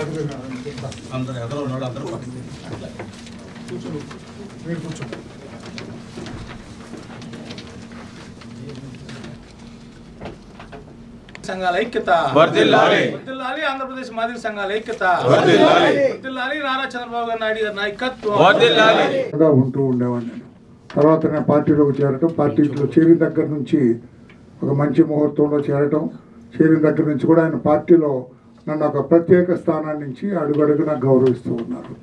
అందరూ ఎదరో ఉన్నాడు అందరూ కూర్చోండి మీరు కూర్చోండి సంఘాల ఐక్యత వర్ధిల్లాలి వర్ధిల్లాలి ఆంధ్రప్రదేశ్ మాదిగ సంఘాల ఐక్యత వర్ధిల్లాలి వర్ధిల్లాలి నారా చంద్రబాబు నాయుడు గారి నాయకత్వం వర్ధిల్లాలి ఉంటూ ఉండేవాడిని. తర్వాత నేను పార్టీలోకి చేరటం, పార్టీలో చేరిన దగ్గర నుంచి ఒక మంచి ముహూర్తంలో చేరిన దగ్గర నుంచి కూడా ఆయన పార్టీలో నన్ను ఒక ప్రత్యేక స్థానాన్ని నుంచి అడుగడుగునా గౌరవిస్తూ ఉన్నారు.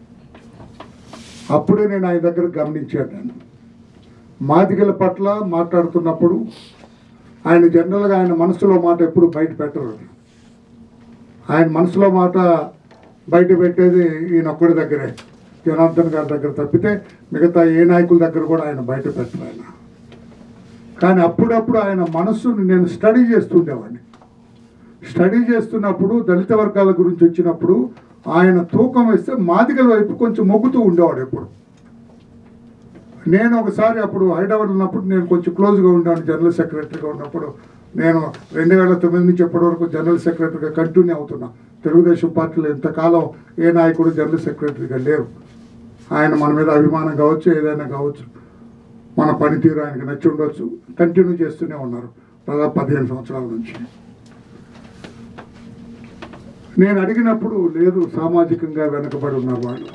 అప్పుడే నేను ఆయన దగ్గర గమనించాను. నేను మాదిగల పట్ల మాట్లాడుతున్నప్పుడు ఆయన జనరల్గా ఆయన మనసులో మాట ఎప్పుడు బయట పెట్టరు. ఆయన మనసులో మాట బయట పెట్టేది ఈయన ఒక్కడి దగ్గరే, జనార్దన్ గారి దగ్గర తప్పితే మిగతా ఏ నాయకుల దగ్గర కూడా ఆయన బయట పెట్టరు ఆయన. కానీ అప్పుడప్పుడు ఆయన మనస్సుని నేను స్టడీ చేస్తుండేవాడిని. స్టడీ చేస్తున్నప్పుడు దళిత వర్గాల గురించి వచ్చినప్పుడు ఆయన తూకం వేస్తే మాదిగల వైపు కొంచెం మొగ్గుతూ ఉండేవాడు ఎప్పుడు. నేను ఒకసారి అప్పుడు హైదరాబాద్ ఉన్నప్పుడు నేను కొంచెం క్లోజ్గా ఉండేవాడిని. జనరల్ సెక్రటరీగా ఉన్నప్పుడు నేను 2009 నుంచి ఎప్పటి వరకు జనరల్ సెక్రటరీగా కంటిన్యూ అవుతున్నా. తెలుగుదేశం పార్టీలో ఇంతకాలం ఏ నాయకుడు జనరల్ సెక్రటరీగా లేరు. ఆయన మన మీద అభిమానం కావచ్చు, ఏదైనా కావచ్చు, మన పనితీరు ఆయనకు నచ్చి ఉండొచ్చు, కంటిన్యూ చేస్తూనే ఉన్నారు దాదాపు 15 సంవత్సరాల నుంచి. నేను అడిగినప్పుడు లేదు, సామాజికంగా వెనకబడి ఉన్నారు వాళ్ళు.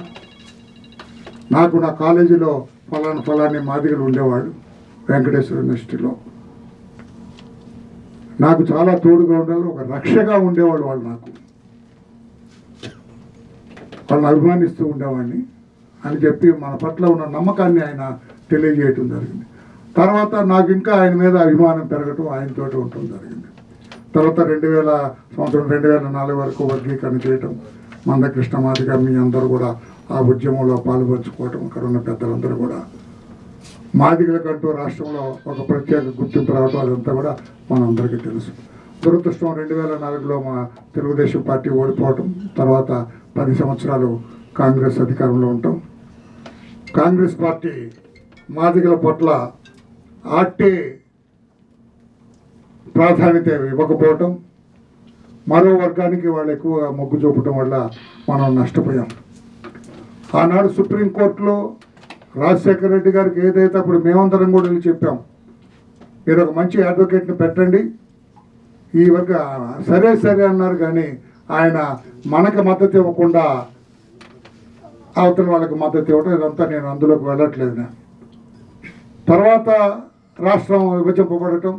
నా కాలేజీలో ఫలాని మాదిగలు ఉండేవాళ్ళు, వెంకటేశ్వర యూనివర్సిటీలో నాకు చాలా తోడుగా ఉండేవాళ్ళు, ఒక రక్షగా ఉండేవాళ్ళు వాళ్ళు. వాళ్ళని అభిమానిస్తూ ఉండేవాడిని అని చెప్పి మన పట్ల ఉన్న నమ్మకాన్ని ఆయన తెలియజేయటం జరిగింది. తర్వాత నాకు ఇంకా ఆయన మీద అభిమానం పెరగటం, ఆయనతోటి ఉండటం జరిగింది. తర్వాత 2004 వరకు వర్గీకరణ చేయటం, మందకృష్ణ మాదిగ మీ అందరూ కూడా ఆ ఉద్యమంలో పాల్పంచుకోవటం, అక్కడ ఉన్న పెద్దలందరూ కూడా మాదిగలకంటూ రాష్ట్రంలో ఒక ప్రత్యేక గుర్తింపు రావటం, అదంతా కూడా మనందరికీ తెలుసు. దురదృష్టం 2004లో మా తెలుగుదేశం పార్టీ ఓడిపోవటం, తర్వాత 10 సంవత్సరాలు కాంగ్రెస్ అధికారంలో ఉండటం. కాంగ్రెస్ పార్టీ మాదిగల పట్ల ఆట్టే ప్రాధాన్యత ఇవ్వకపోవటం, మరో వర్గానికి వాళ్ళు ఎక్కువగా మొగ్గు చూపటం వల్ల మనం నష్టపోయాం. ఆనాడు సుప్రీంకోర్టులో రాజశేఖర రెడ్డి గారికి ఏదైతే అప్పుడు మేమందరం కూడా వెళ్ళి చెప్పాం, మీరు ఒక మంచి అడ్వకేట్ని పెట్టండి, ఈ వర్గ సరే అన్నారు. కానీ ఆయన మనకు మద్దతు ఇవ్వకుండా అవతల వాళ్ళకి మద్దతు ఇవ్వడం, ఇదంతా నేను అందులోకి వెళ్ళట్లేదు. తర్వాత రాష్ట్రం విభజింపబడటం,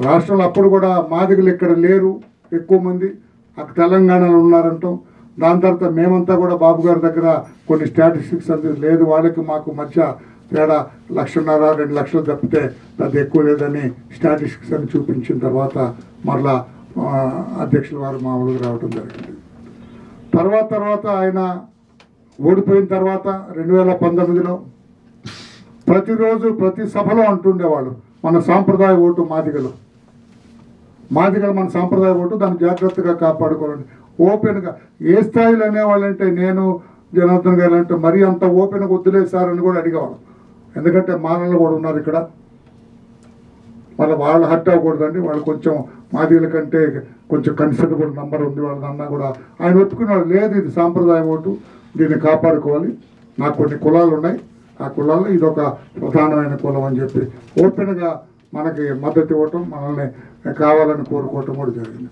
రాష్ట్రంలో అప్పుడు కూడా మాదిగలు ఇక్కడ లేరు, ఎక్కువ మంది అక్కడ తెలంగాణలో ఉన్నారంటాం. దాని తర్వాత మేమంతా కూడా బాబు గారి దగ్గర కొన్ని స్టాటిస్టిక్స్ అంది లేదు, వాళ్ళకి మాకు మధ్య తేడా 1,50,000-2 లక్షలు తప్పితే పెద్ద ఎక్కువ లేదని స్టాటిస్టిక్స్ అని చూపించిన తర్వాత మరలా అధ్యక్షుల వారు మామూలుగా రావడం జరిగింది. తర్వాత ఆయన ఓడిపోయిన తర్వాత 2019లో ప్రతిరోజు ప్రతి సభలో అంటుండేవాళ్ళు, మన సాంప్రదాయ ఓటు మాదిగలు మన సాంప్రదాయ ఓటు, దాన్ని జాగ్రత్తగా కాపాడుకోవాలండి. ఓపెన్గా ఏ స్థాయిలో అనేవాళ్ళంటే నేను జనార్దన్ గారు అంటే మరీ అంత ఓపెన్గా వద్దులేసారని కూడా అడిగేవాళ్ళం. ఎందుకంటే మానవులు కూడా ఉన్నారు ఇక్కడ, మళ్ళీ వాళ్ళు హర్ట్ అవ్వకూడదండి, వాళ్ళు కొంచెం మాదిగల కంటే కొంచెం కన్సిడరబుల్ నెంబర్ ఉంది వాళ్ళన్నా కూడా ఆయన ఒప్పుకునేవాళ్ళు. లేదు, ఇది సాంప్రదాయ ఓటు, దీన్ని కాపాడుకోవాలి, నాకు కొన్ని కులాలు ఉన్నాయి, ఆ కులాల్లో ఇదొక ప్రధానమైన కులం అని చెప్పి ఓపెన్గా మనకి మద్దతు ఇవ్వటం, మనల్ని కావాలని కోరుకోవటం కూడా జరిగింది.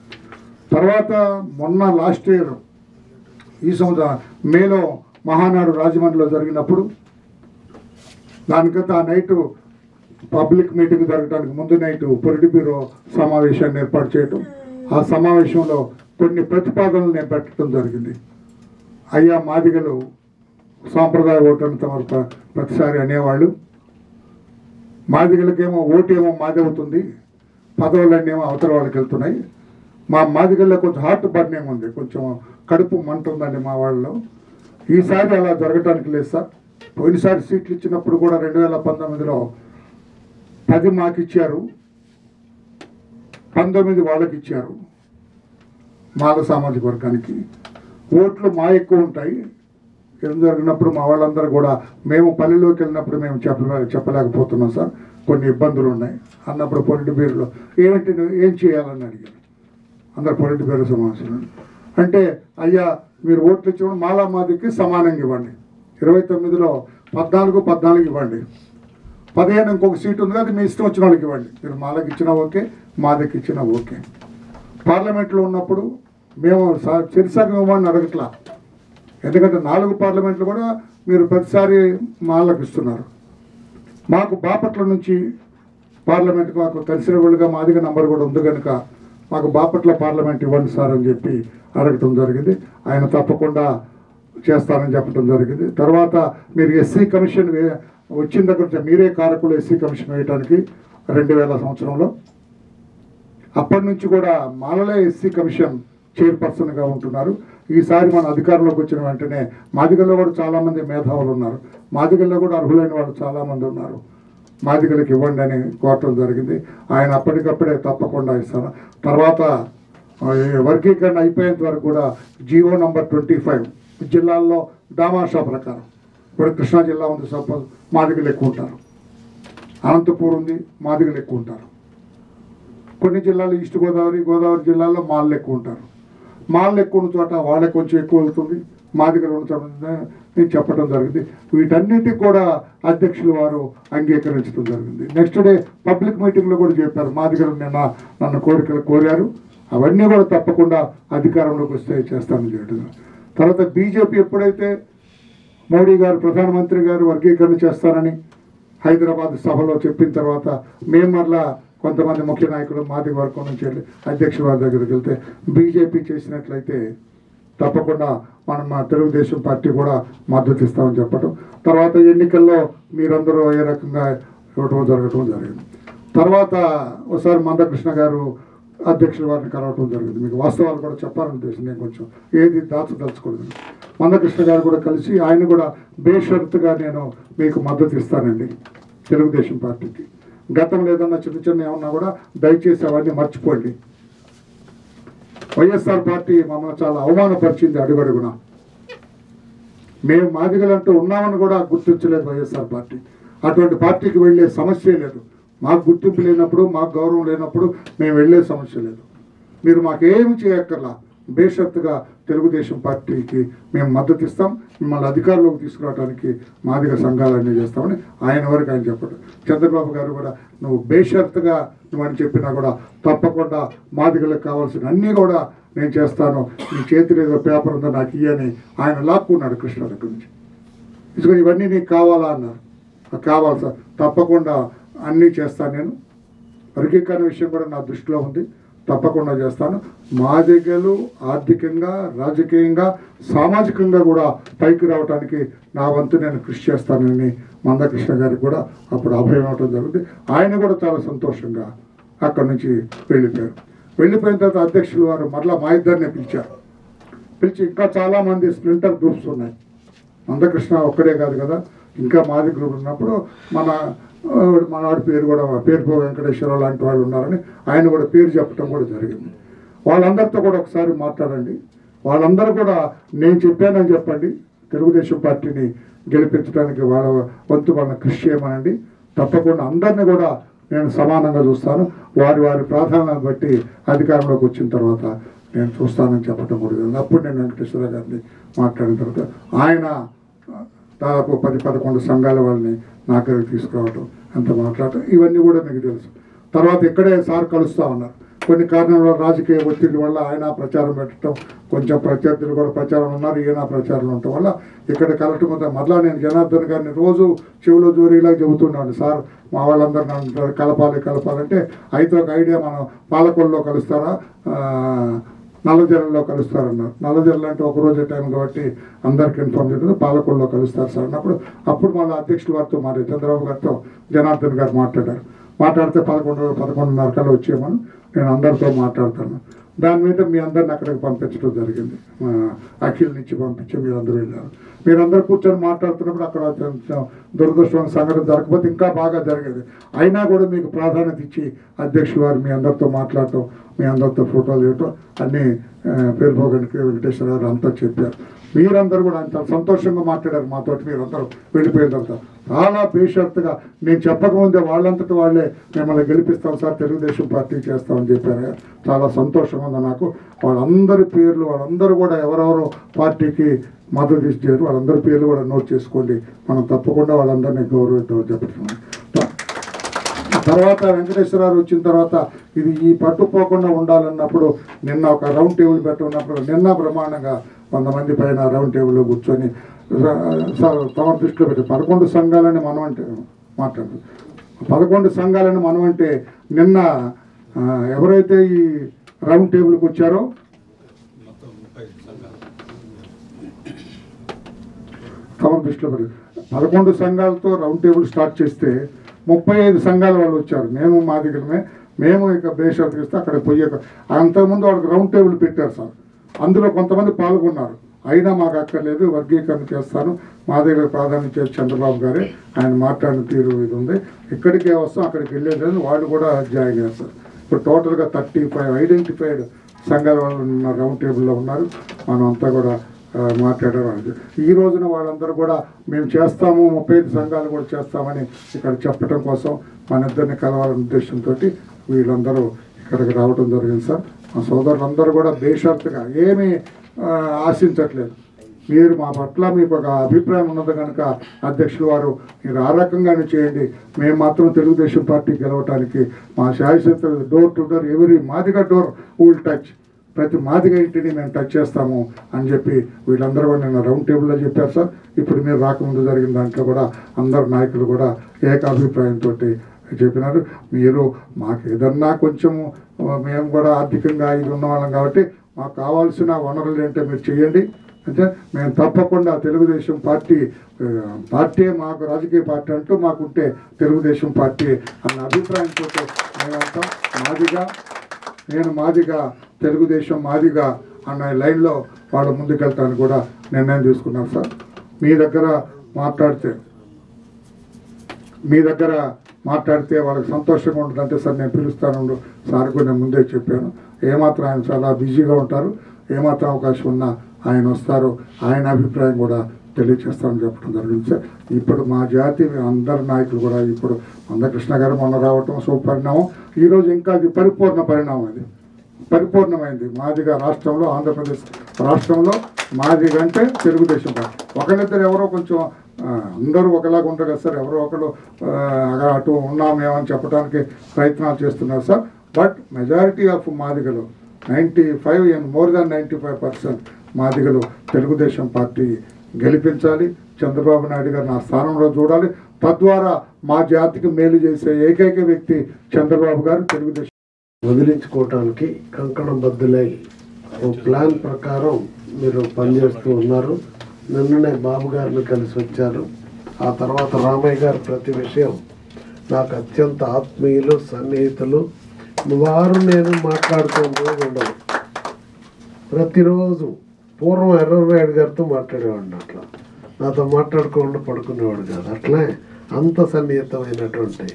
తర్వాత మొన్న లాస్ట్ ఇయర్ ఈ సంవత్సరం మేలో మహానాడు రాజమండ్రిలో జరిగినప్పుడు దానికంతా ఆ నైటు పబ్లిక్ మీటింగ్ జరగడానికి ముందు నైటు పొలిటి బ్యూరో సమావేశాన్ని ఏర్పాటు చేయటం, ఆ సమావేశంలో కొన్ని ప్రతిపాదనలు నేను పెట్టడం జరిగింది. అయ్యా మాదిగలు సాంప్రదాయ ఓటు అని తమ ప్రతిసారి అనేవాళ్ళు, మాదిగలకేమో ఓటు ఏమో మాది అవుతుంది, పదవులన్నీ ఏమో అవతల వాళ్ళకి వెళ్తున్నాయి, మా మాదిగల్లో కొంచెం హార్ట్ బర్నింగ్ ఉంది, కొంచెం కడుపు మంట ఉందండి మా వాళ్ళలో, ఈసారి అలా జరగటానికి లేదు సార్. పోయినసారి సీట్లు ఇచ్చినప్పుడు కూడా 2019లో 10 మాకు ఇచ్చారు, 19 వాళ్ళకి ఇచ్చారు, మాల సామాజిక వర్గానికి. ఓట్లు మా ఎక్కువ ఉంటాయి, ఏం జరిగినప్పుడు మా వాళ్ళందరూ కూడా మేము పల్లెలోకి వెళ్ళినప్పుడు మేము చెప్పలేకపోతున్నాం సార్, కొన్ని ఇబ్బందులు ఉన్నాయి అన్నప్పుడు పొలిటి బ్యూరోలో ఏం చేయాలని అడిగారు అందరు పొలిటి బ్యూరో సమావేశంలో. అంటే అయ్యా మీరు ఓట్లు ఇచ్చినప్పుడు మాలా మాదికి సమానంగా ఇవ్వండి. 29లో 14 ఇవ్వండి. 15 ఇంకొక సీటు ఉంది, అది మీ ఇష్టం వచ్చిన వాళ్ళకి ఇవ్వండి. మీరు మాలకి ఇచ్చినా ఓకే, మాదకి ఇచ్చినా ఓకే. పార్లమెంట్లో ఉన్నప్పుడు మేము చిరుసగం ఇవ్వమని అడగట్లా, ఎందుకంటే 4 పార్లమెంట్లు కూడా మీరు ప్రతిసారి మాలకు ఇస్తున్నారు. మాకు బాపట్ల నుంచి పార్లమెంట్కి మాకు తెలిసిన వాళ్ళుగా మాదిగా నంబర్ కూడా ఉంది కనుక మాకు బాపట్ల పార్లమెంట్ ఇవ్వండి సార్ అని చెప్పి అడగటం జరిగింది. ఆయన తప్పకుండా చేస్తానని చెప్పడం జరిగింది. తర్వాత మీరు ఎస్సీ కమిషన్ వచ్చిన దగ్గర నుంచి మీరే కారకులు ఎస్సీ కమిషన్ వేయడానికి 2000 సంవత్సరంలో. అప్పటి నుంచి కూడా మాలలే ఎస్సీ కమిషన్ చైర్పర్సన్గా ఉంటున్నారు. ఈసారి మన అధికారంలోకి వచ్చిన వెంటనే మాదిగల్లో కూడా చాలామంది మేధావులు ఉన్నారు, మాదిగల్లో కూడా అర్హులైన వాళ్ళు చాలామంది ఉన్నారు, మాదిగలకు ఇవ్వండి అని కోరటం జరిగింది. ఆయన అప్పటికప్పుడే తప్పకుండా ఇస్తాను. తర్వాత వర్గీకరణ అయిపోయేంత వరకు కూడా జీవో నంబర్ 25 జిల్లాల్లో దామాషా ప్రకారం ఇప్పుడు కృష్ణా జిల్లా ఉంది, సపోజ్ మాదిగలు ఎక్కువ ఉంటారు, అనంతపూర్ ఉంది మాదిగలు ఎక్కువ ఉంటారు, కొన్ని జిల్లాలు ఈస్ట్ గోదావరి జిల్లాల్లో మాళ్ళు ఎక్కువ ఉంటారు. మాళ్ళు ఎక్కువ ఉన్న చోట వాళ్ళకి కొంచెం ఎక్కువ వెళ్తుంది, మాదిగలు ఉన్న చోట నేను చెప్పడం జరిగింది. వీటన్నిటికి కూడా అధ్యక్షులు వారు అంగీకరించడం జరిగింది. నెక్స్ట్ డే పబ్లిక్ మీటింగ్లో కూడా చెప్పారు, మాదిగలు నన్ను కోరికలు కోరారు, అవన్నీ కూడా తప్పకుండా అధికారంలోకి వస్తే చేస్తానని చెప్పడం. తర్వాత బీజేపీ ఎప్పుడైతే మోడీ గారు ప్రధానమంత్రి గారు వర్గీకరణ చేస్తానని హైదరాబాద్ సభలో చెప్పిన తర్వాత మేము మరలా కొంతమంది ముఖ్య నాయకులు మాదిగ వర్గం నుంచి వెళ్ళి అధ్యక్షుల వారి దగ్గరికి వెళ్తే బీజేపీ చేసినట్లయితే తప్పకుండా మనం మా తెలుగుదేశం పార్టీ కూడా మద్దతు ఇస్తామని చెప్పడం. తర్వాత ఎన్నికల్లో మీరందరూ ఏ రకంగా ఇవ్వటం జరగటం జరిగింది. తర్వాత ఒకసారి మందకృష్ణ గారు అధ్యక్షుల వారిని కలవటం జరిగింది. మీకు వాస్తవాలు కూడా చెప్పాలని ఉద్దేశం, నేను కొంచెం ఏది దాచదలుచుకోలేదు. మందకృష్ణ గారు కూడా కలిసి ఆయన కూడా బేషరతుగా నేను మీకు మద్దతు ఇస్తానండి తెలుగుదేశం పార్టీకి, గతంలో ఏదన్నా చిన్న ఏమన్నా కూడా దయచేసి అవన్నీ మర్చిపోండి. వైఎస్ఆర్ పార్టీ మమ్మల్ని చాలా అవమానపరిచింది అడుగడుగున. మేము మాదిగలంటూ ఉన్నామని కూడా గుర్తించలేదు వైఎస్ఆర్ పార్టీ. అటువంటి పార్టీకి వెళ్ళే సమస్య లేదు. మాకు గుర్తింపు లేనప్పుడు, మాకు గౌరవం లేనప్పుడు మేము వెళ్ళే సమస్య లేదు. మీరు మాకేమి చేయక్కర్లా, బేషరతుగా తెలుగుదేశం పార్టీకి మేము మద్దతు ఇస్తాం, మిమ్మల్ని అధికారంలోకి తీసుకురావడానికి మాదిగ సంఘాలన్నీ చేస్తామని ఆయన వరకు ఆయన చెప్పాడు. చంద్రబాబు గారు కూడా నువ్వు బేషరతుగా నువ్వని చెప్పినా కూడా తప్పకుండా మాదిగలకు కావాల్సిన అన్నీ కూడా నేను చేస్తాను, నీ చేతిలో ఏదో పేపర్ ఉందో నాకు ఇయ్యని ఆయన లాక్కున్నాడు కృష్ణ దగ్గర నుంచి. ఇసుకొని ఇవన్నీ నీకు కావాలా అన్నారు. కావాలి సార్, తప్పకుండా అన్నీ చేస్తాను. నేను వర్గీకరణ విషయం కూడా నా దృష్టిలో ఉంది, తప్పకుండా చేస్తాను. మాదిగలు ఆర్థికంగా, రాజకీయంగా, సామాజికంగా కూడా పైకి రావడానికి నా వంతు నేను కృషి చేస్తానని మందకృష్ణ గారికి కూడా అప్పుడు అభయం ఇవ్వడం జరిగింది. ఆయన కూడా చాలా సంతోషంగా అక్కడి నుంచి వెళ్ళిపోయారు. వెళ్ళిపోయిన తర్వాత అధ్యక్షులు వారు మరలా మా ఇద్దరిని పిలిచారు. పిలిచి ఇంకా చాలామంది స్ప్లింటర్ గ్రూప్స్ ఉన్నాయి, మందకృష్ణ ఒక్కడే కాదు కదా, ఇంకా మాది గ్రూప్ ఉన్నప్పుడు మనవాడి పేరు కూడా పేరుపో వెంకటేశ్వరరావు లాంటి వాళ్ళు ఉన్నారని ఆయన కూడా పేరు చెప్పడం కూడా జరిగింది. వాళ్ళందరితో కూడా ఒకసారి మాట్లాడండి, వాళ్ళందరూ కూడా నేను చెప్పానని చెప్పండి, తెలుగుదేశం పార్టీని గెలిపించడానికి వాళ్ళ వంతు వాళ్ళని కృషి చేయమనండి, తప్పకుండా అందరినీ కూడా నేను సమానంగా చూస్తాను, వారి వారి ప్రాధాన్యతను బట్టి అధికారంలోకి వచ్చిన తర్వాత నేను చూస్తానని చెప్పడం కూడా జరిగింది. అప్పుడు నేను వెంకటేశ్వర గారిని మాట్లాడిన తర్వాత ఆయన దాదాపు 10-11 సంఘాల వాళ్ళని నా దగ్గరికి తీసుకురావటం, అంత మాట్లాడటం, ఇవన్నీ కూడా మీకు తెలుసు. తర్వాత ఇక్కడే సార్ కలుస్తూ ఉన్నారు. కొన్ని కారణాల రాజకీయ ఒత్తిడి వల్ల ఆయన ప్రచారం పెట్టడం, కొంచెం ప్రత్యర్థులు కూడా ప్రచారం ఉన్నారు, ఈయన ప్రచారం ఉండటం వల్ల ఇక్కడ కలవటం. మరలా నేను జనార్దన్ గారిని రోజు చెవులో జోరీలాగా చెబుతున్నాను, సార్ మా వాళ్ళందరూ అంటారు కలపాలంటే అయితే ఒక ఐడియా, మనం పాలకొల్లో కలుస్తారా నల్లజర్లలో కలుస్తారన్నారు. నల్లజర్ల అంటే ఒకరోజే టైం కాబట్టి అందరికి ఇన్ఫార్మ్ చేస్తుంది, పాలకొల్లో కలుస్తారు సార్ అన్నప్పుడు అప్పుడు మళ్ళీ అధ్యక్షుల వారితో చంద్రబాబు గారితో జనార్దన్ గారు మాట్లాడితే 11:30 కల్లా వచ్చేయమని నేను అందరితో మాట్లాడతాను. దాని మీద మీ అందరిని అక్కడికి పంపించడం జరిగింది, అఖిల్ నుంచి పంపించి మీరందరూ వెళ్ళారు. మీరందరూ కూర్చొని మాట్లాడుతున్నప్పుడు అక్కడ దురదృష్టమైన సంఘటన జరగకపోతే ఇంకా బాగా జరిగేది. అయినా కూడా మీకు ప్రాధాన్యత ఇచ్చి అధ్యక్షులు వారు మీ అందరితో మాట్లాడటం, మీ అందరితో ఫోటోలు ఇవ్వటం అన్నీ పేరుపోగనికి వెంకటేశ్వర గారు అంతా చెప్పారు. మీరందరూ కూడా అంత సంతోషంగా మాట్లాడారు మాతోటి. మీరందరూ వెళ్ళిపోయిన తర్వాత చాలా బేషరతుగా నేను చెప్పకముందే వాళ్ళంతటి వాళ్ళే మిమ్మల్ని గెలిపిస్తాం సార్, తెలుగుదేశం పార్టీ చేస్తామని చేస్తామని చెప్పారు. చాలా సంతోషంగా ఉంది నాకు. వాళ్ళందరి పేర్లు, వాళ్ళందరూ కూడా ఎవరెవరో పార్టీకి మద్దతు ఇచ్చారు, వాళ్ళందరి పేర్లు కూడా నోట్ చేసుకోండి. మనం తప్పకుండా వాళ్ళందరినీ గౌరవిద్దామని చెప్తున్నాం. తర్వాత వెంకటేశ్వరరావు వచ్చిన తర్వాత ఇది ఈ పట్టుపోకుండా ఉండాలన్నప్పుడు నిన్న ఒక రౌండ్ టేబుల్ పెట్టుకున్నప్పుడు నిన్న బ్రహ్మాండంగా 100 మంది పైన రౌండ్ టేబుల్లో కూర్చొని తమ దృష్టిలో పెట్టి 11 సంఘాలని మనం అంటే మాట్లాడు 11 సంఘాలని మనం అంటే నిన్న ఎవరైతే ఈ రౌండ్ టేబుల్కి వచ్చారో తమ దృష్టిలో పెట్టి 11 సంఘాలతో రౌండ్ టేబుల్ స్టార్ట్ చేస్తే 35 సంఘాల వాళ్ళు వచ్చారు. మేము మా దగ్గరనే మేము ఇక బేషరతుగా ఇస్తే అక్కడ పోయాక అంతకుముందు వాళ్ళకి రౌండ్ టేబుల్ పెట్టారు సార్. అందులో కొంతమంది పాల్గొన్నారు. అయినా మాకు అక్కర్లేదు, వర్గీకరణ చేస్తాను, మా దగ్గర ప్రాధాన్యత చేసి చంద్రబాబు గారే ఆయన మాట్లాడిన తీరు ఇది ఉంది, ఇక్కడికే వస్తాం అక్కడికి వెళ్ళేది వాళ్ళు కూడా జాయిన్ చేస్తారు. ఇప్పుడు టోటల్గా 35 ఐడెంటిఫైడ్ సంఘాల వాళ్ళు రౌండ్ టేబుల్లో ఉన్నారు. మనం అంతా కూడా మాట్లాడారు. ఈ రోజున వాళ్ళందరూ కూడా మేము చేస్తాము, 35 సంఘాలు కూడా చేస్తామని ఇక్కడ చెప్పడం కోసం మన ఇద్దరిని కలవాలనే ఉద్దేశంతో వీళ్ళందరూ ఇక్కడికి రావడం జరిగింది సార్. మా సోదరులందరూ కూడా బేషరతుగా ఏమీ ఆశించట్లేదు. మీరు మా పట్ల మీకు ఒక అభిప్రాయం ఉన్నది కనుక అధ్యక్షులు వారు మీరు ఆ రకంగానే చేయండి. మేము మాత్రం తెలుగుదేశం పార్టీ గెలవటానికి మా శాయశక్తులు డోర్ టు డోర్ ఎవరి మాదిగా డోర్ విల్ టచ్, ప్రతి మాదిగా ఇంటిని మేము టచ్ చేస్తాము అని చెప్పి వీళ్ళందరూ కూడా నిన్న రౌండ్ టేబుల్లో చెప్పారు సార్. ఇప్పుడు మీరు రాకముందు జరిగిన దాంట్లో కూడా అందరు నాయకులు కూడా ఏకాభిప్రాయంతో చెప్పినారు. మీరు మాకు ఏదన్నా కొంచెము మేము కూడా ఆర్థికంగా ఇది ఉన్నవాళ్ళం కాబట్టి మాకు కావాల్సిన వనరులు ఏంటో మీరు చేయండి అంటే మేము తప్పకుండా తెలుగుదేశం పార్టీ మాకు రాజకీయ పార్టీ అంటూ మాకుంటే తెలుగుదేశం పార్టీ అన్న అభిప్రాయంతో మేమంతా మాదిగా తెలుగుదేశం మాదిగా అన్న లైన్లో వాళ్ళు ముందుకెళ్తానికి కూడా నిర్ణయం తీసుకున్నారు సార్. మీ దగ్గర మాట్లాడితే వాళ్ళకి సంతోషంగా ఉంటుందంటే సార్ నేను పిలుస్తాను సార్ కూడా నేను ముందే చెప్పాను. ఏమాత్రం ఆయన చాలా బిజీగా ఉంటారు, ఏమాత్రం అవకాశం ఉన్నా ఆయన వస్తారు, ఆయన అభిప్రాయం కూడా తెలియచేస్తామని చెప్పడం జరిగింది సార్. ఇప్పుడు మా జాతి అందరి నాయకులు కూడా ఇప్పుడు మందకృష్ణ గారు మొన్న రావటం సుపరిణామం. ఈరోజు ఇంకా అది పరిపూర్ణ పరిణామం, అది పరిపూర్ణమైంది. మాదిగా రాష్ట్రంలో ఆంధ్రప్రదేశ్ రాష్ట్రంలో మాదిగా అంటే తెలుగుదేశం పార్టీ. ఒకరిద్దరు ఎవరో కొంచెం అందరూ ఒకలాగా ఉంటారు కదా సార్, ఎవరో ఒకరు అటు ఉన్నామేమని చెప్పడానికి ప్రయత్నాలు చేస్తున్నారు సార్. బట్ మెజారిటీ ఆఫ్ మాదిగలు 95 and more than 95% మాదిగలు తెలుగుదేశం పార్టీ గెలిపించాలి, చంద్రబాబు నాయుడు గారిని ఆ స్థానంలో చూడాలి. తద్వారా మా జాతికి మేలు చేసే ఏకైక వ్యక్తి చంద్రబాబు గారు. తెలుగుదేశం వదిలించుకోవటానికి కంకణం బద్దులై ఓ ప్లాన్ ప్రకారం మీరు పనిచేస్తూ ఉన్నారు. నిన్ననే బాబు గారిని కలిసి వచ్చారు. ఆ తర్వాత రామయ్య గారు ప్రతి విషయం నాకు అత్యంత ఆత్మీయులు, సన్నిహితులు. వారు నేను మాట్లాడుతూ ఉండదు. ప్రతిరోజు పూర్వం ఎర్రనాయుడు గారితో మాట్లాడేవాడిని, అట్లా నాతో మాట్లాడుకోకుండా పడుకునేవాడు కాదు. అట్లే అంత సన్నిహితమైనటువంటి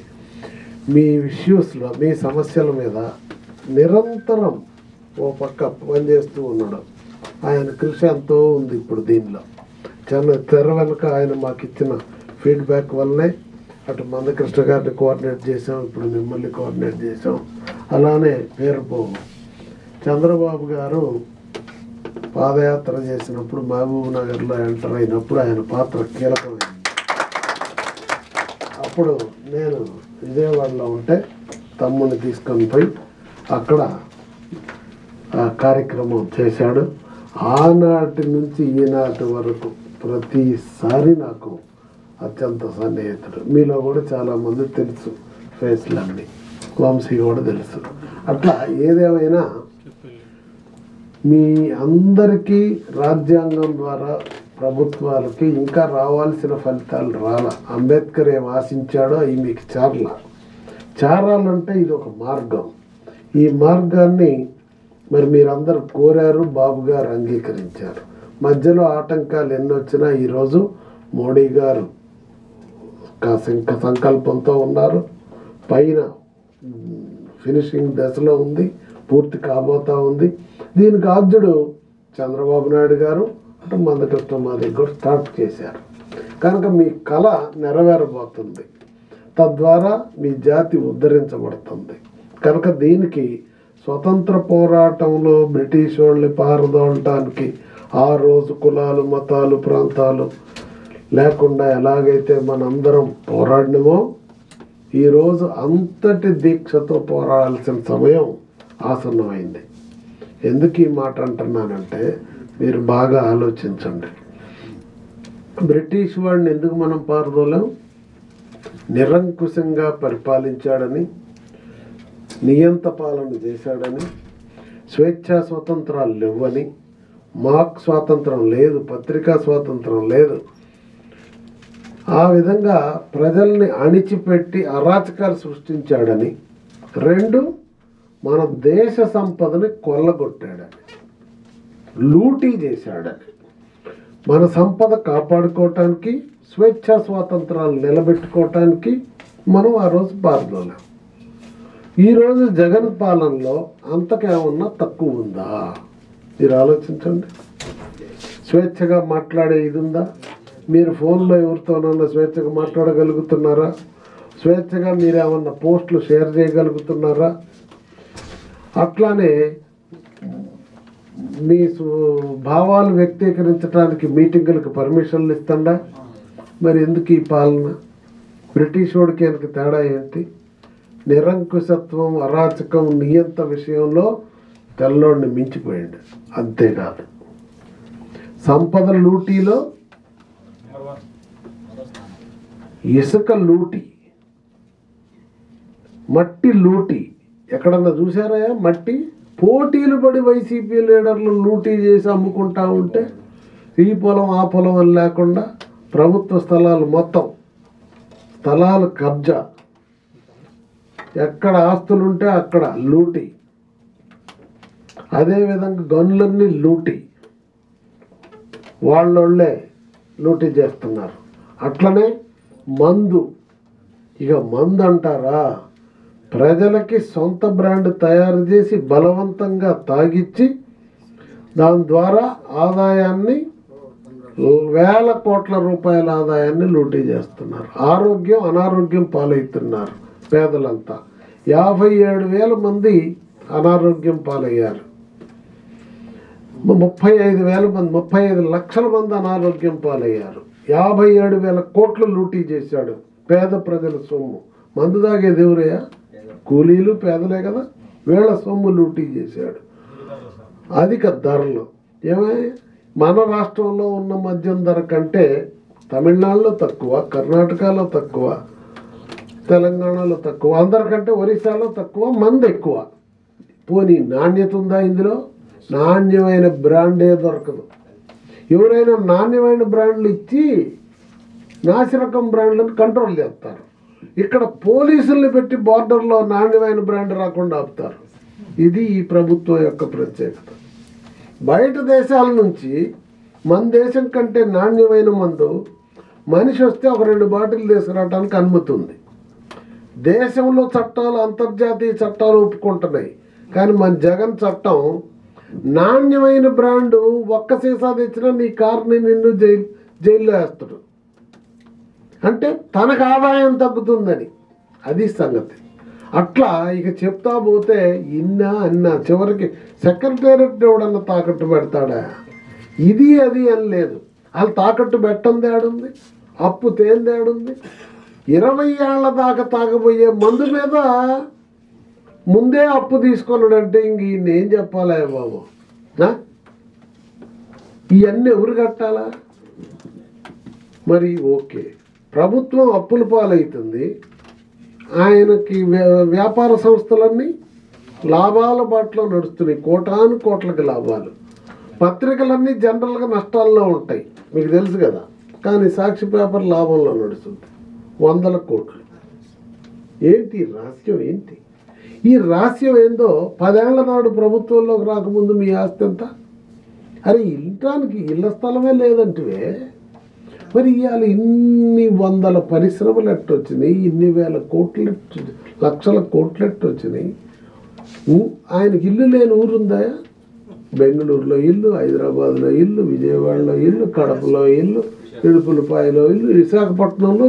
మీ ఇష్యూస్లో, మీ సమస్యల మీద నిరంతరం ఓ పక్క పనిచేస్తూ ఉన్నాడు. ఆయన కృషి ఎంతో ఉంది. ఇప్పుడు దీనిలో తెర వెనుక ఆయన మాకు ఇచ్చిన ఫీడ్బ్యాక్ వల్లనే అటు మందకృష్ణ గారిని కోఆర్డినేట్ చేసాం, ఇప్పుడు మిమ్మల్ని కోఆర్డినేట్ చేసాం. అలానే పేరుపోము చంద్రబాబు గారు పాదయాత్ర చేసినప్పుడు మహబూబ్ నగర్లో ఎంటర్ అయినప్పుడు ఆయన పాత్ర కీలకమైంది. అప్పుడు నేను విజయవాడలో ఉంటే తమ్ముడిని తీసుకొని పోయి అక్కడ కార్యక్రమం చేశాడు. ఆనాటి నుంచి ఈనాటి వరకు ప్రతిసారి నాకు అత్యంత సన్నిహితుడు. మీలో కూడా చాలామంది తెలుసు, ఫేస్లన్నీ, వంశీ కూడా తెలుసు. అట్లా ఏదేమైనా మీ అందరికీ రాజ్యాంగం ద్వారా ప్రభుత్వాలకి ఇంకా రావాల్సిన ఫలితాలు రాలా. అంబేద్కర్ ఏం ఆశించాడో అవి మీకు చారాలంటే ఇది ఒక మార్గం. ఈ మార్గాన్ని మరి మీరందరూ కోరారు, బాబు గారు అంగీకరించారు. మధ్యలో ఆటంకాలు ఎన్ని వచ్చినా ఈరోజు మోడీ గారు సంకల్పంతో ఉన్నారు. పైన ఫినిషింగ్ దశలో ఉంది, పూర్తి కాబోతా ఉంది. దీనికి ఆద్యుడు చంద్రబాబు నాయుడు గారు, అటు మందకృష్ణ మాదిగ కూడా స్టార్ట్ చేశారు. కనుక మీ కళ నెరవేరబోతుంది, తద్వారా మీ జాతి ఉద్ధరించబడుతుంది. కనుక దీనికి స్వతంత్ర పోరాటంలో బ్రిటిష్ వాళ్ళని పారదోలటానికి ఆ రోజు కులాలు మతాలు ప్రాంతాలు లేకుండా ఎలాగైతే మనందరం పోరాడినమో ఈరోజు అంతటి దీక్షతో పోరాడాల్సిన సమయం ఆసన్నమైంది. ఎందుకు ఈ మాట అంటున్నానంటే మీరు బాగా ఆలోచించండి. బ్రిటిష్ వాడిని ఎందుకు మనం పారదోలాం? నిరంకుశంగా పరిపాలించాడని, నియంత పాలన చేశాడని, స్వేచ్ఛా స్వాతంత్రాలు లేవని, మాక్ స్వాతంత్రం లేదు, పత్రికా స్వాతంత్రం లేదు. ఆ విధంగా ప్రజల్ని అణిచిపెట్టి అరాచకాలు సృష్టించాడని, 2 మన దేశ సంపదని కొల్లగొట్టాడని, లూటీ చేశాడని, మన సంపద కాపాడుకోవటానికి స్వేచ్ఛా స్వాతంత్రాలు నిలబెట్టుకోవటానికి మనం ఆ రోజు పాల్గొనాం. ఈరోజు జగన్ పాలనలో అంతకేమన్నా తక్కువ ఉందా? మీరు ఆలోచించండి. స్వేచ్ఛగా మాట్లాడే ఇది ఉందా? మీరు ఫోన్లో ఎవరితోనన్నా స్వేచ్ఛగా మాట్లాడగలుగుతున్నారా? స్వేచ్ఛగా మీరు ఏమన్నా పోస్టులు షేర్ చేయగలుగుతున్నారా? అట్లానే మీ భావాలు వ్యక్తీకరించడానికి మీటింగులకు పర్మిషన్లు ఇస్తుందా? మరి ఎందుకు ఈ పాలన? బ్రిటిష్ వాడికి ఆయనకి తేడా ఏంటి? నిరంకుశత్వం, అరాచకం, నియంత విషయంలో తెల్లోడిని మించిపోయాడు. అంతేకాదు సంపద లూటీలో ఇసుక లూటీ, మట్టి లూటీ. ఎక్కడన్నా చూసారా మట్టి? పోటీలు పడి వైసీపీ లీడర్లు లూటీ చేసి అమ్ముకుంటా ఉంటే ఈ పొలం ఆ పొలం అని లేకుండా ప్రభుత్వ స్థలాలు మొత్తం స్థలాలు కబ్జా, ఎక్కడ ఆస్తులుంటే అక్కడ లూటీ. అదేవిధంగా గనులన్నీ లూటీ, వాళ్ళే లూటీ చేస్తున్నారు. అట్లనే మందు, ఇక మందు అంటారా, ప్రజలకి సొంత బ్రాండ్ తయారు చేసి బలవంతంగా తాగిచ్చి దాని ద్వారా ఆదాయాన్ని, వేల కోట్ల రూపాయల ఆదాయాన్ని లూటీ చేస్తున్నారు. ఆరోగ్యం అనారోగ్యం పాలవుతున్నారు పేదలంతా. 57,000 మంది అనారోగ్యం పాలయ్యారు. 35,000 మంది, 35 లక్షల మంది అనారోగ్యం పాలయ్యారు. 57,000 కోట్లు లూటీ చేశాడు పేద ప్రజల సొమ్ము. మందు తాగేది ఎవరయ్యా? కూలీలు, పేదలే కదా. వీళ్ళ సొమ్ము లూటీ చేశాడు. అధిక ధరలు. మన రాష్ట్రంలో ఉన్న మద్యం ధర కంటే తమిళనాడులో తక్కువ, కర్ణాటకలో తక్కువ, తెలంగాణలో తక్కువ, అందరికంటే ఒరిస్సాలో తక్కువ, మంది ఎక్కువ. పోనీ నాణ్యత ఉందా ఇందులో? నాణ్యమైన బ్రాండే దొరకదు. ఎవరైనా నాణ్యమైన బ్రాండ్లు ఇచ్చి నాసిరకం బ్రాండ్లను కంట్రోల్ చేస్తారు. ఇక్కడ పోలీసుల్ని పెట్టి బార్డర్లో నాణ్యమైన బ్రాండ్ రాకుండా ఆపుతారు. ఇది ఈ ప్రభుత్వం యొక్క ప్రత్యేకత. బయట దేశాల నుంచి మన దేశం కంటే నాణ్యమైన మందు మనిషి వస్తే ఒక 2 బాటిల్ తీసుకురావడానికి అనుమతి ఉంది. దేశంలో చట్టాలు, అంతర్జాతీయ చట్టాలు ఒప్పుకుంటున్నాయి. కానీ మన జగన్ చట్టం నాణ్యమైన బ్రాండు ఒక్క సీసా తెచ్చినా నీ కార్ని నిన్ను జైల్లో వేస్తాడు. అంటే తనకు ఆదాయం తగ్గుతుందని. అది సంగతి. అట్లా ఇక చెప్తా పోతే అన్నా చివరికి సెక్రటేరియట్ ఎవడన్నా తాకట్టు పెడతాడా? ఇది అది అని లేదు. వాళ్ళు తాకట్టు పెట్టంది ఆడుంది, అప్పు తేంది ఆడుంది. 20 ఏళ్ల దాకా తాగబోయే మందు మీద ముందే అప్పు తీసుకున్నాడంటే ఇంక ఈయన ఏం చెప్పాలా బాబు? ఇవన్నీ ఎవరు కట్టాలా? మరి ఓకే, ప్రభుత్వం అప్పుల పాలవుతుంది, ఆయనకి వ్యాపార సంస్థలన్నీ లాభాల బాటలో నడుస్తున్నాయి, కోటాను కోట్లకి లాభాలు. పత్రికలన్నీ జనరల్గా నష్టాల్లో ఉంటాయి, మీకు తెలుసు కదా. కానీ సాక్షి పేపర్ లాభంలో నడుస్తుంది, 100 కోట్లు. ఏంటి రహస్యం? ఏంటి ఈ రహస్యం? ఏందో 10 ఏళ్ల నాడు ప్రభుత్వంలోకి రాకముందు మీ ఆస్తి ఎంత? అరే ఇల్లానికి ఇళ్ల స్థలమే లేదంటే మరి ఇవాళ ఇన్ని 100 పరిశ్రమలు ఎట్టొచ్చినాయి, ఇన్ని వేల కోట్లు, లక్షల కోట్లు ఎట్టొచ్చినాయి. ఆయనకి ఇల్లు లేని ఊరుందా? బెంగళూరులో ఇల్లు, హైదరాబాద్లో ఇల్లు, విజయవాడలో ఇల్లు, కడపలో ఇల్లు, ఇడుపులపాయలో ఇల్లు, విశాఖపట్నంలో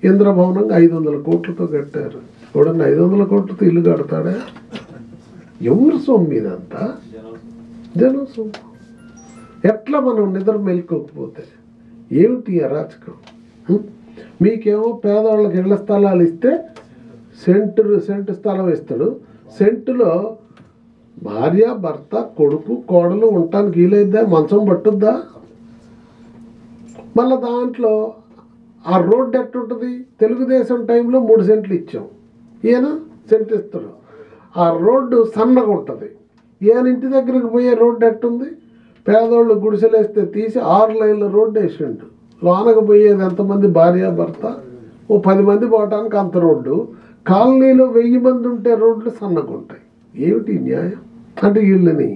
ఇంద్రభవనంగా 500 కోట్లతో కట్టారు. చూడండి, 500 కోట్లతో ఇల్లు కడతాడా? ఎవరు సొమ్ము ఇదంతా? జనం సొమ్ము. ఎట్లా మనం నిద్ర మేల్కోకపోతే ఏమిటి అరాచకం? మీకేమో పేదవాళ్ళకి ఇళ్ల స్థలాలు ఇస్తే సెంటు స్థలం ఇస్తాడు. సెంటులో భార్య, భర్త, కొడుకు, కోడలు ఉండటానికి వీలైద్దా? మంచం పట్టుద్దా? మళ్ళీ దాంట్లో ఆ రోడ్డు ఎట్టుంటుంది? తెలుగుదేశం టైంలో 3 సెంట్లు ఇచ్చాం, ఈయన సెంటు ఇస్తాడు. ఆ రోడ్డు సన్నగా ఉంటుంది. ఈయన ఇంటి దగ్గరికి పోయే రోడ్డు ఎట్టుంది? పేదోళ్ళు గుడిసెలేస్తే తీసి 6 లైన్ల రోడ్డు వేసిండు. లోనకు పోయేది ఎంతమంది? భార్య, భర్త, ఓ 10 మంది పోవటానికి అంత రోడ్డు. కాలనీలో 1000 మంది ఉంటే రోడ్లు సన్నగా ఉంటాయి. ఏమిటి న్యాయం? అంటే వీళ్ళని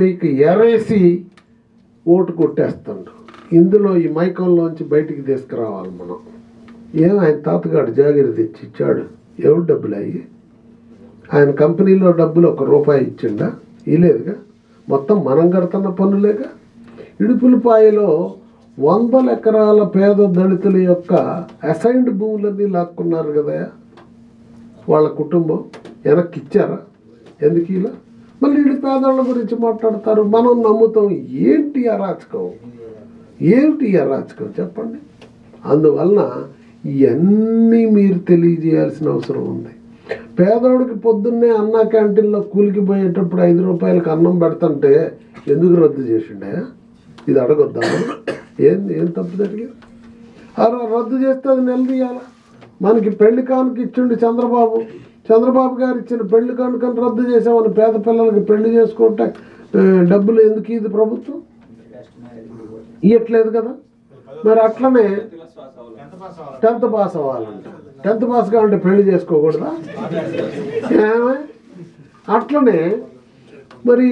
మీకు ఎరేసి ఓటు కొట్టేస్తుండ్రు. ఇందులో ఈ మైకంలోంచి బయటికి తీసుకురావాలి మనం. ఆయన తాతగాడు జాగిరి తెచ్చి ఇచ్చాడు. ఎవరు డబ్బులు అయ్యి? ఆయన కంపెనీలో డబ్బులు ₹1 ఇచ్చిండా? ఇలేదుగా. మొత్తం మనం కడుతున్న పన్నులేగా. ఇడుపులపాయలో 100 ఎకరాల పేద దళితుల యొక్క అసైన్డ్ భూములన్నీ లాక్కున్నారు కదా వాళ్ళ కుటుంబం. వెనక్కి ఇచ్చారా? ఎందుకు ఇలా? మళ్ళీ వీళ్ళు పేదవాళ్ళ గురించి మాట్లాడతారు, మనం నమ్ముతాం. ఏంటి అరాచకం? ఏమిటి అరాచకం చెప్పండి. అందువలన ఇవన్నీ మీరు తెలియజేయాల్సిన అవసరం ఉంది. పేదవాడికి పొద్దున్నే అన్నా క్యాంటీన్లో కూలికి పోయేటప్పుడు ₹5 అన్నం పెడతంటే ఎందుకు రద్దు చేసిండే? ఇది అడగొద్దా? ఏం తప్పు జరిగింది? రద్దు చేస్తే అది నిలదీయాల. మనకి పెళ్లి కానుక ఇచ్చిండు చంద్రబాబు గారు ఇచ్చిన పెళ్లి కానుకని రద్దు చేసామని పేద పిల్లలకి పెళ్లి చేసుకుంటే డబ్బులు ఎందుకు ఇది ప్రభుత్వం ఇవ్వట్లేదు కదా? మరి అట్లనే 10th పాస్ అవ్వాలంట. 10th పాస్ కావాలంటే పెళ్లి చేసుకోకూడదా? అట్లనే మరి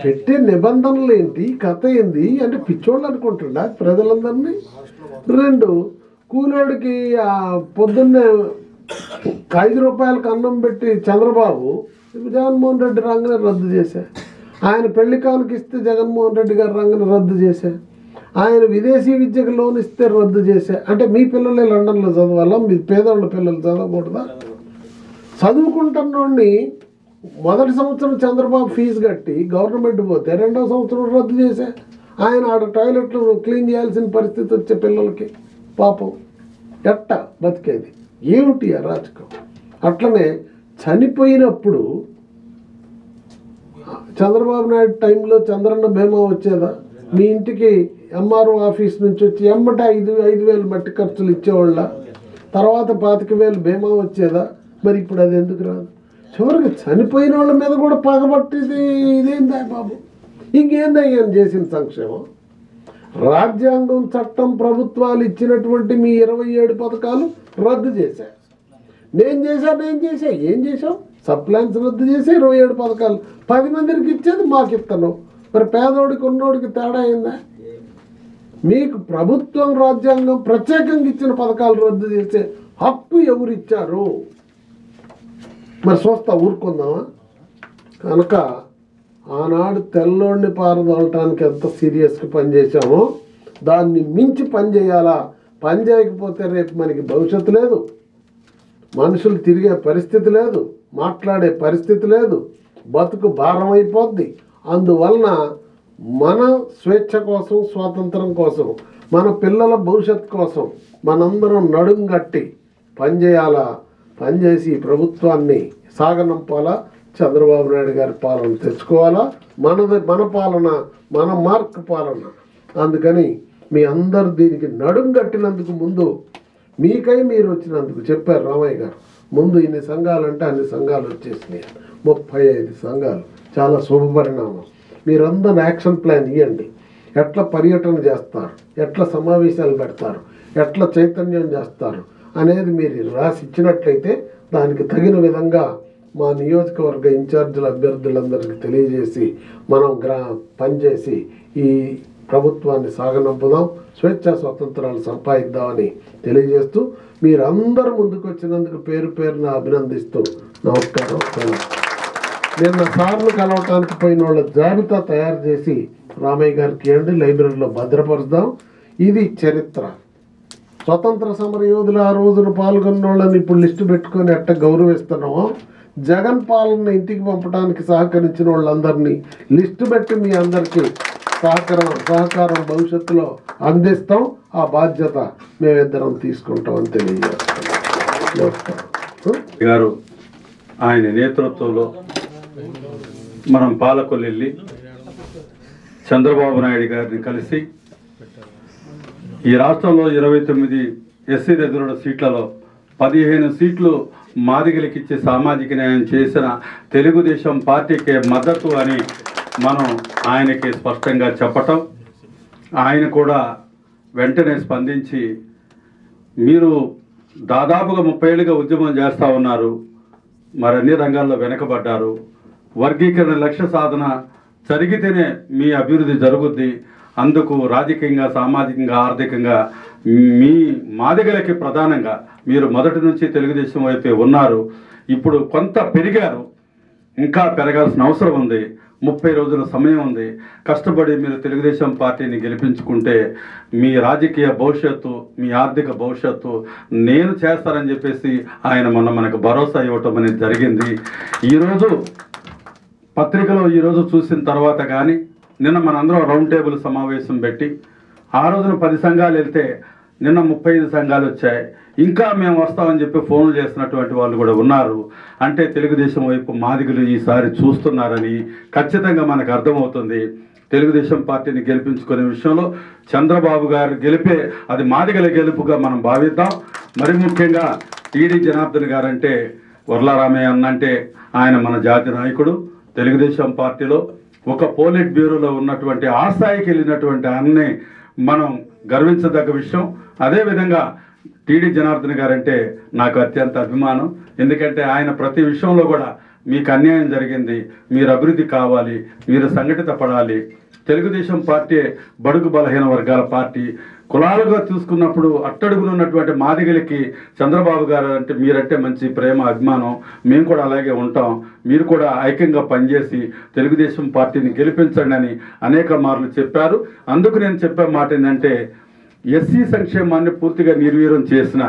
పెట్టే నిబంధనలు ఏంటి? కథ ఏంది అంటే పిచ్చోళ్ళు అనుకుంటుండా ప్రజలందరినీ? 2 కూలోడికి పొద్దున్నే ₹5 అన్నం పెట్టి చంద్రబాబు జగన్మోహన్ రెడ్డి రంగనే రద్దు చేశా. ఆయన పెళ్లి కానుక ఇస్తే జగన్మోహన్ రెడ్డి గారు రంగన రద్దు చేశా. ఆయన విదేశీ విద్యకు లోన్ ఇస్తే రద్దు చేశా. అంటే మీ పిల్లలే లండన్లో చదవాలా? మీ పేదవాళ్ళ పిల్లలు చదవకూడదా? చదువుకుంటున్నోడిని మొదటి సంవత్సరం చంద్రబాబు ఫీజు కట్టి గవర్నమెంట్ పోతే 2వ సంవత్సరం రద్దు చేశా. ఆయన ఆడ టాయిలెట్లు క్లీన్ చేయాల్సిన పరిస్థితి వచ్చే పిల్లలకి పాపం ఎట్ట బతికేది? ఏమిటి అరాచకం? అట్లనే చనిపోయినప్పుడు చంద్రబాబు నాయుడు టైంలో చంద్రన్న బీమా వచ్చేదా? మీ ఇంటికి ఎంఆర్ఓ ఆఫీస్ నుంచి వచ్చి ఎమ్మట 5,000 మట్టి ఖర్చులు ఇచ్చేవాళ్ళ? తర్వాత 25,000 బీమా వచ్చేదా? మరి ఇప్పుడు అది ఎందుకు రాదు? చివరికి చనిపోయిన వాళ్ళ మీద కూడా పగబట్టిది ఇదేందా బాబు? ఇంకేందయ్యా చేసిన సంక్షేమం? రాజ్యాంగం, చట్టం, ప్రభుత్వాలు ఇచ్చినటువంటి మీ 27 పథకాలు రద్దు చేశా. నేను చేశా. ఏం చేశాం? సప్లాన్స్ రద్దు చేసి 27 పథకాలు 10 మందికి ఇచ్చేది మాకు ఇస్తాను. మరి పేదోడికి ఉన్నోడికి తేడా అయిందా? మీకు ప్రభుత్వం రాజ్యాంగం ప్రత్యేకంగా ఇచ్చిన పథకాలు రద్దు చేసే హక్కు ఎవరిచ్చారు? మరి చూస్తా ఊరుకుందామా? కనుక ఆనాడు తెల్లోడిని పారదోలటానికి ఎంత సీరియస్గా పనిచేసామో దాన్ని మించి పనిచేయాలా. పని చేయకపోతే రేపు మనకి భవిష్యత్తు లేదు, మనుషులు తిరిగే పరిస్థితి లేదు, మాట్లాడే పరిస్థితి లేదు, బతుకు భారం అయిపోద్ది. అందువలన మన స్వేచ్ఛ కోసం, స్వాతంత్రం కోసం, మన పిల్లల భవిష్యత్తు కోసం మనందరం నడుం కట్టి పనిచేయాలా. పనిచేసి ప్రభుత్వాన్ని సాగనంపాలా. చంద్రబాబు నాయుడు గారి పాలన తెచ్చుకోవాలా. మన పాలన, మన మార్క్ పాలన. అందుకని మీ అందరు దీనికి నడుం కట్టినందుకు ముందు మీకై మీరు వచ్చినందుకు చెప్పారు రామయ్య గారు. ముందు ఇన్ని సంఘాలంటే అన్ని సంఘాలు వచ్చేసినాయి, 35 సంఘాలు. చాలా శుభపరిణామం. మీరందరూ యాక్షన్ ప్లాన్ ఇవ్వండి. ఎట్లా పర్యటన చేస్తారు, ఎట్లా సమావేశాలు పెడతారు, ఎట్లా చైతన్యం చేస్తారు అనేది మీరు రాసి ఇచ్చినట్లయితే దానికి తగిన విధంగా మా నియోజకవర్గ ఇన్ఛార్జీల అభ్యర్థులందరికీ తెలియజేసి మనం పనిచేసి ఈ ప్రభుత్వాన్ని సాగనంపుదాం, స్వేచ్ఛా స్వాతంత్రాలు సంపాదిద్దామని తెలియజేస్తూ మీరందరూ ముందుకు వచ్చినందుకు పేరు పేరున అభినందిస్తూ నమస్కారం. నిన్న సార్లు కలవటానికి పోయిన వాళ్ళ జాబితా తయారు చేసి రామయ్య గారికి ఇవ్వండి, లైబ్రరీలో భద్రపరుద్దాం. ఇది చరిత్ర. స్వతంత్ర సమర యోధులు ఆ రోజున పాల్గొన్న వాళ్ళని ఇప్పుడు లిస్టు పెట్టుకొని ఎట్ట గౌరవిస్తున్నామో జగన్ పాలన ఇంటికి పంపడానికి సహకరించిన వాళ్ళందరినీ లిస్టు పెట్టి మీ అందరికీ సహకారం భవిష్యత్తులో అందిస్తాం. ఆ బాధ్యత మేమిద్దరం తీసుకుంటామని తెలియజేస్తాం. గారు ఆయన నేతృత్వంలో మనం పాలకొల్లు వెళ్ళి చంద్రబాబు నాయుడు గారిని కలిసి ఈ రాష్ట్రంలో 29 ఎస్సీ రిజర్వ్డ్ సీట్లలో 15 సీట్లు మాదిగలకి ఇచ్చి సామాజిక న్యాయం చేసిన తెలుగుదేశం పార్టీకి మద్దతు అని మనం ఆయనకి స్పష్టంగా చెప్పటం, ఆయన కూడా వెంటనే స్పందించి మీరు దాదాపుగా 30 ఏళ్ళుగా ఉద్యమం చేస్తూ ఉన్నారు, మరి అన్ని రంగాల్లో వెనకబడ్డారు, వర్గీకరణ లక్ష్య సాధన జరిగితేనే మీ అభివృద్ధి జరుగుద్ది, అందుకు రాజకీయంగా సామాజికంగా ఆర్థికంగా మీ మాదిగలకి ప్రధానంగా మీరు మొదటి నుంచి తెలుగుదేశం వైపే ఉన్నారు, ఇప్పుడు కొంత పెరిగారు, ఇంకా పెరగాల్సిన అవసరం ఉంది, 30 రోజుల సమయం ఉంది, కష్టపడి మీరు తెలుగుదేశం పార్టీని గెలిపించుకుంటే మీ రాజకీయ భవిష్యత్తు మీ ఆర్థిక భవిష్యత్తు నేను చేస్తానని చెప్పేసి ఆయన మొన్న మనకు భరోసా ఇవ్వటం అనేది జరిగింది. ఈరోజు పత్రికలో ఈరోజు చూసిన తర్వాత కానీ నిన్న మనందరం రౌండ్ టేబుల్ సమావేశం పెట్టి ఆ రోజున 10 సంఘాలు వెళ్తే నిన్న 35 సంఘాలు వచ్చాయి, ఇంకా మేము వస్తామని చెప్పి ఫోన్లు చేసినటువంటి వాళ్ళు కూడా ఉన్నారు. అంటే తెలుగుదేశం వైపు మాదిగలు ఈసారి చూస్తున్నారని ఖచ్చితంగా మనకు అర్థమవుతుంది. తెలుగుదేశం పార్టీని గెలిపించుకునే విషయంలో చంద్రబాబు గారు గెలిపే అది మాదిగల గెలుపుగా మనం భావిద్దాం. మరి ముఖ్యంగా టీడీ జనార్దన్ గారు అంటే వర్లారామయ్య అన్నంటే ఆయన మన జాతి నాయకుడు, తెలుగుదేశం పార్టీలో ఒక పోలిట్ బ్యూరోలో ఉన్నటువంటి ఆ స్థాయికి వెళ్ళినటువంటి ఆయన్ని మనం గర్వించదగ్గ విషయం. అదేవిధంగా టీడీ జనార్దన్ గారంటే నాకు అత్యంత అభిమానం, ఎందుకంటే ఆయన ప్రతి విషయంలో కూడా మీకు అన్యాయం జరిగింది, మీరు అభివృద్ధి కావాలి, మీరు సంఘటిత పడాలి, తెలుగుదేశం పార్టీ బడుగు బలహీన వర్గాల పార్టీ, కులాలుగా చూసుకున్నప్పుడు అట్టడుగున ఉన్నటువంటి మాదిగలకి చంద్రబాబు గారు అంటే మీరంటే మంచి ప్రేమ అభిమానం, మేము కూడా అలాగే ఉంటాం, మీరు కూడా ఐక్యంగా పనిచేసి తెలుగుదేశం పార్టీని గెలిపించండి అని అనేక మార్లు చెప్పారు. అందుకు నేను చెప్పే మాట ఏంటంటే ఎస్సీ సంక్షేమాన్ని పూర్తిగా నిర్వీర్యం చేసిన,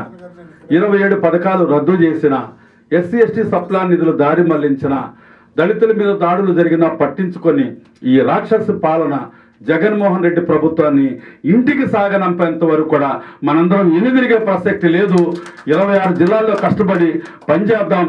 27 పథకాలు రద్దు చేసిన, ఎస్సీ ఎస్టీ సప్లాన్ నిధులు దారి మళ్లించిన, దళితుల మీద దాడులు జరిగినా పట్టించుకొని ఈ రాక్షస పాలన జగన్మోహన్ రెడ్డి ప్రభుత్వాన్ని ఇంటికి సాగనంపేంత వరకు కూడా మనందరం ఎన్నిదిరిగే ప్రసక్తి లేదు. 26 జిల్లాల్లో కష్టపడి పనిచేద్దాం.